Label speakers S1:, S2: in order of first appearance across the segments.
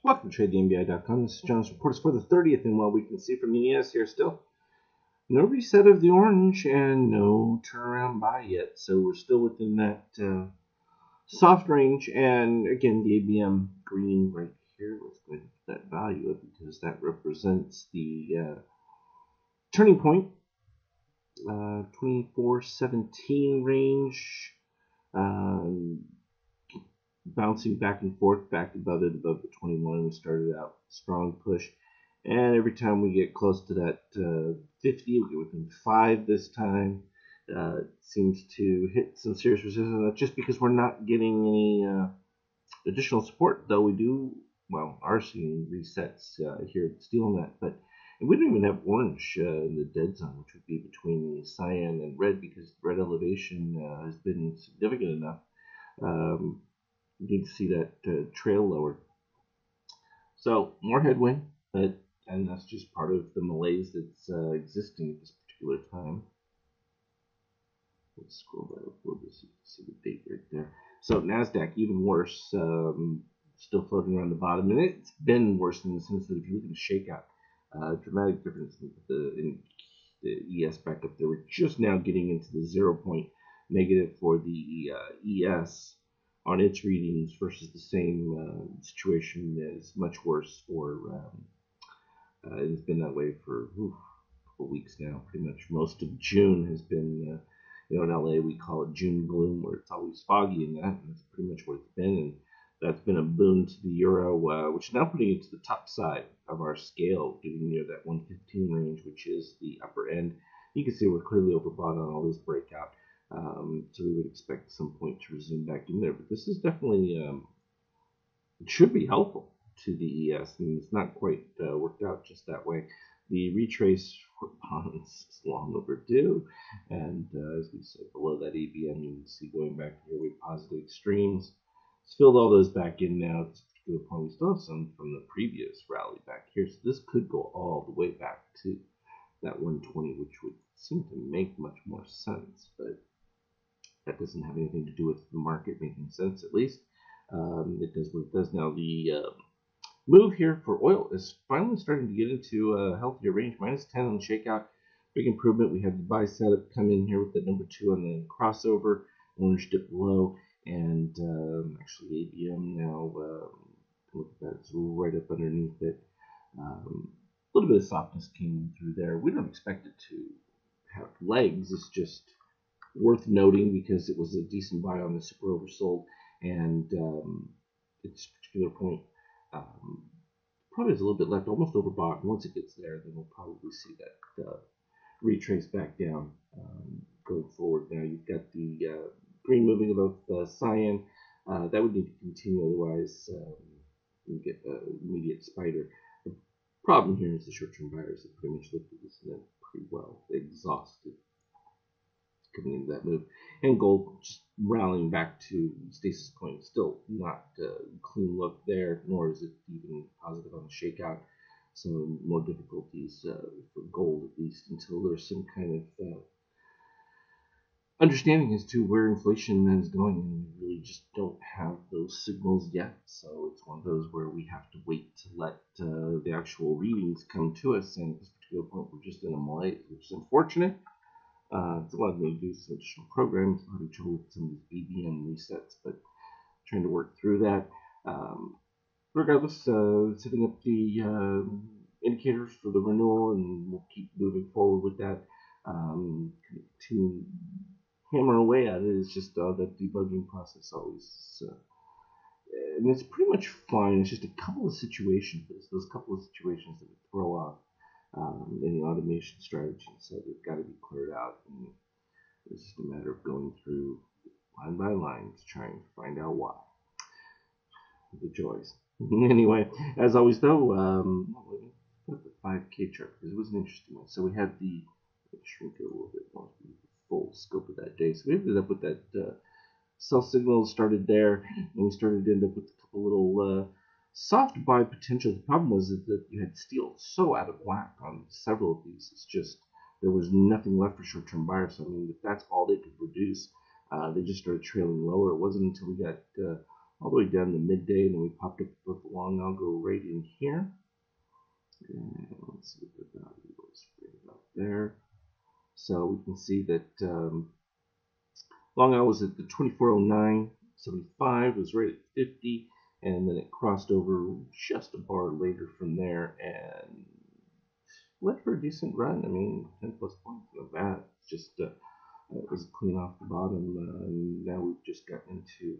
S1: Welcome to TradeTheNBI.com. This is John's reports for the 30th, and while we can see from the ES here still, no reset of the orange and no turnaround buy yet. So we're still within that soft range. And again, the ABM green right here, let's go ahead and put that value up because that represents the turning point, 2417 range. Bouncing back and forth, back above it, above the 21. We started out strong push, and every time we get close to that 50, we get within 5 this time. Seems to hit some serious resistance. That's just because we're not getting any additional support, though we do, are seeing resets here at SteelNet, but we don't even have orange in the dead zone, which would be between the cyan and red, because red elevation has been significant enough. You need to see that trail lower. So more headwind, and that's just part of the malaise that's existing at this particular time. Let's scroll that up a little bit so you can see the date right there. So NASDAQ, even worse, still floating around the bottom. And it's been worse in the sense that if you look at the shakeout, dramatic difference in the ES back up there. We're just now getting into the 0 point negative for the ES on its readings versus the same situation is much worse for it's been that way for a couple weeks now. Pretty much most of June has been in LA we call it June gloom, where it's always foggy, and that's pretty much what it's been. And that's been a boon to the euro, which is now putting it to the top side of our scale, getting near that 115 range, which is the upper end. You can see we're clearly overbought on all this breakout. So we would expect at some point to resume back in there. But this is definitely, it should be helpful to the ES. I mean, it's not quite worked out just that way. The retrace for bonds is long overdue. And as we said, below that ABM, you can see going back here with positive extremes. It's filled all those back in now. At this particular point, we still have some from the previous rally back here. So this could go all the way back to that 120, which would seem to make much more sense. But that doesn't have anything to do with the market making sense, at least. It does what it does now. The move here for oil is finally starting to get into a healthier range. Minus 10 on the shakeout. Big improvement. We had the buy setup come in here with the number 2 on the crossover. Orange dip low. And actually, ABM now, look at that, it's right up underneath it. A little bit of softness came through there. We don't expect it to have legs. It's just worth noting because it was a decent buy on the super oversold, and at this particular point, probably has a little bit left, almost overbought. And once it gets there, then we'll probably see that retrace back down going forward. Now you've got the green moving above cyan. That would need to continue, otherwise you get immediate spider. The problem here is the short-term buyers have pretty much looked at this and they're pretty well exhausted coming into that move. And gold just rallying back to stasis point. Still not a clean look there, nor is it even positive on the shakeout. So more difficulties for gold, at least until there's some kind of understanding as to where inflation is going. And we really just don't have those signals yet. So it's one of those where we have to wait to let the actual readings come to us. And at this particular point, we're just in a malaise, which is unfortunate. It's allowed me to do some additional programs, having trouble with some of these ABM resets, but trying to work through that. Regardless, setting up the indicators for the renewal, and we'll keep moving forward with that. Continue hammer away at it. It's just that debugging process always, and it's pretty much fine. It's just a couple of situations, those couple of situations that would throw off any automation strategy, so they've got to be cleared out. And it's just a matter of going through line by line to try and find out why. The joys. Anyway, as always, though, the 5K chart, because it was an interesting one. So we had the, shrink it a little bit more, the full scope of that day. So we ended up with that sell signal started there, and we started to end up with a couple little soft buy potential. The problem was that you had steel so out of whack on several of these. It's just there was nothing left for short-term buyers. So, I mean, if that's all they could produce, they just started trailing lower. It wasn't until we got all the way down to midday, and then we popped up with the long algo right in here. And let's see what the value was right about there. So we can see that long algo was at the 2409.75, was right at 50, and then it crossed over just a bar later from there and went for a decent run. I mean, 10 plus points, not bad. It's just it was clean off the bottom. Now we've just gotten into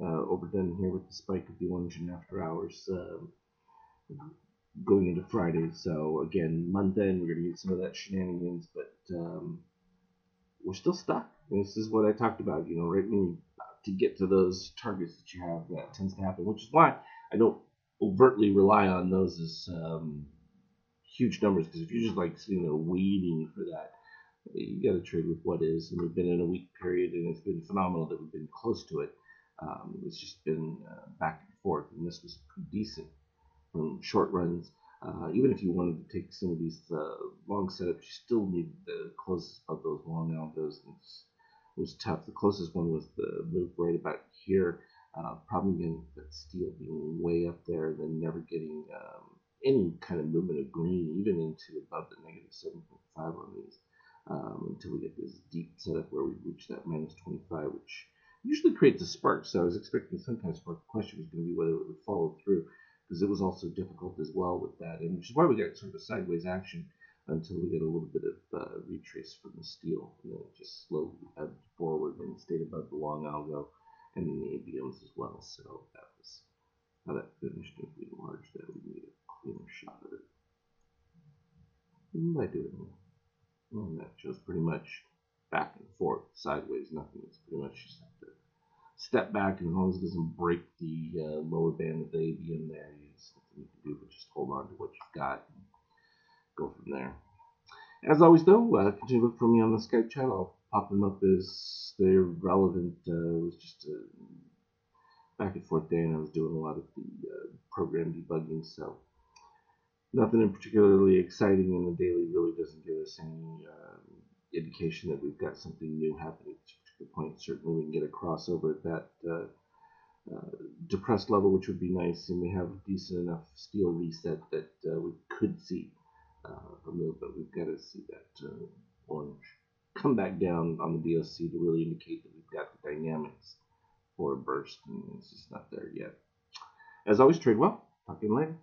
S1: overdone here with the spike of the orange and after hours going into Friday. So again, month end, we're going to get some of that shenanigans, but we're still stuck. And this is what I talked about. You know, right when you to get to those targets that you have, that tends to happen, which is why I don't overtly rely on those as huge numbers. Because if you're just like sitting there waiting for that, you got to trade with what is. And we've been in a week period, and it's been phenomenal that we've been close to it. It's just been back and forth, and this was pretty decent from short runs. Even if you wanted to take some of these long setups, you still need the closest of those long algos. It was tough. The closest one was the move right about here. Problem again, that steel being way up there, then never getting any kind of movement of green, even into above the negative 7.5 on these, until we get this deep setup where we reach that minus 25, which usually creates a spark. So I was expecting some kind of spark. The question was going to be whether it would follow through, because it was also difficult as well with that, and which is why we got sort of a sideways action until we get a little bit of retrace from the steel, and then it just slowly ebbed forward and stayed above the long algo and the ABMs as well. So that was how that finished. If we enlarge that, we need a cleaner shot of it. What did I do it? And that shows pretty much back and forth, sideways, nothing. It's pretty much just have to step back, and as long as it doesn't break the lower band of the ABM there, there's nothing you can do but just hold on to what you've got and go from there. As always, though, continue to look for me on the Skype channel. I'll pop them up as they're relevant. It was just a back and forth day, and I was doing a lot of the program debugging, so nothing in particularly exciting in the daily really doesn't give us any indication that we've got something new happening at this particular point. Certainly we can get a crossover at that depressed level, which would be nice, and we have a decent enough steel reset that we could see a move, but we've got to see that orange come back down on the DOC to really indicate that we've got the dynamics for a burst, and it's just not there yet. As always, trade well. Talk to you later.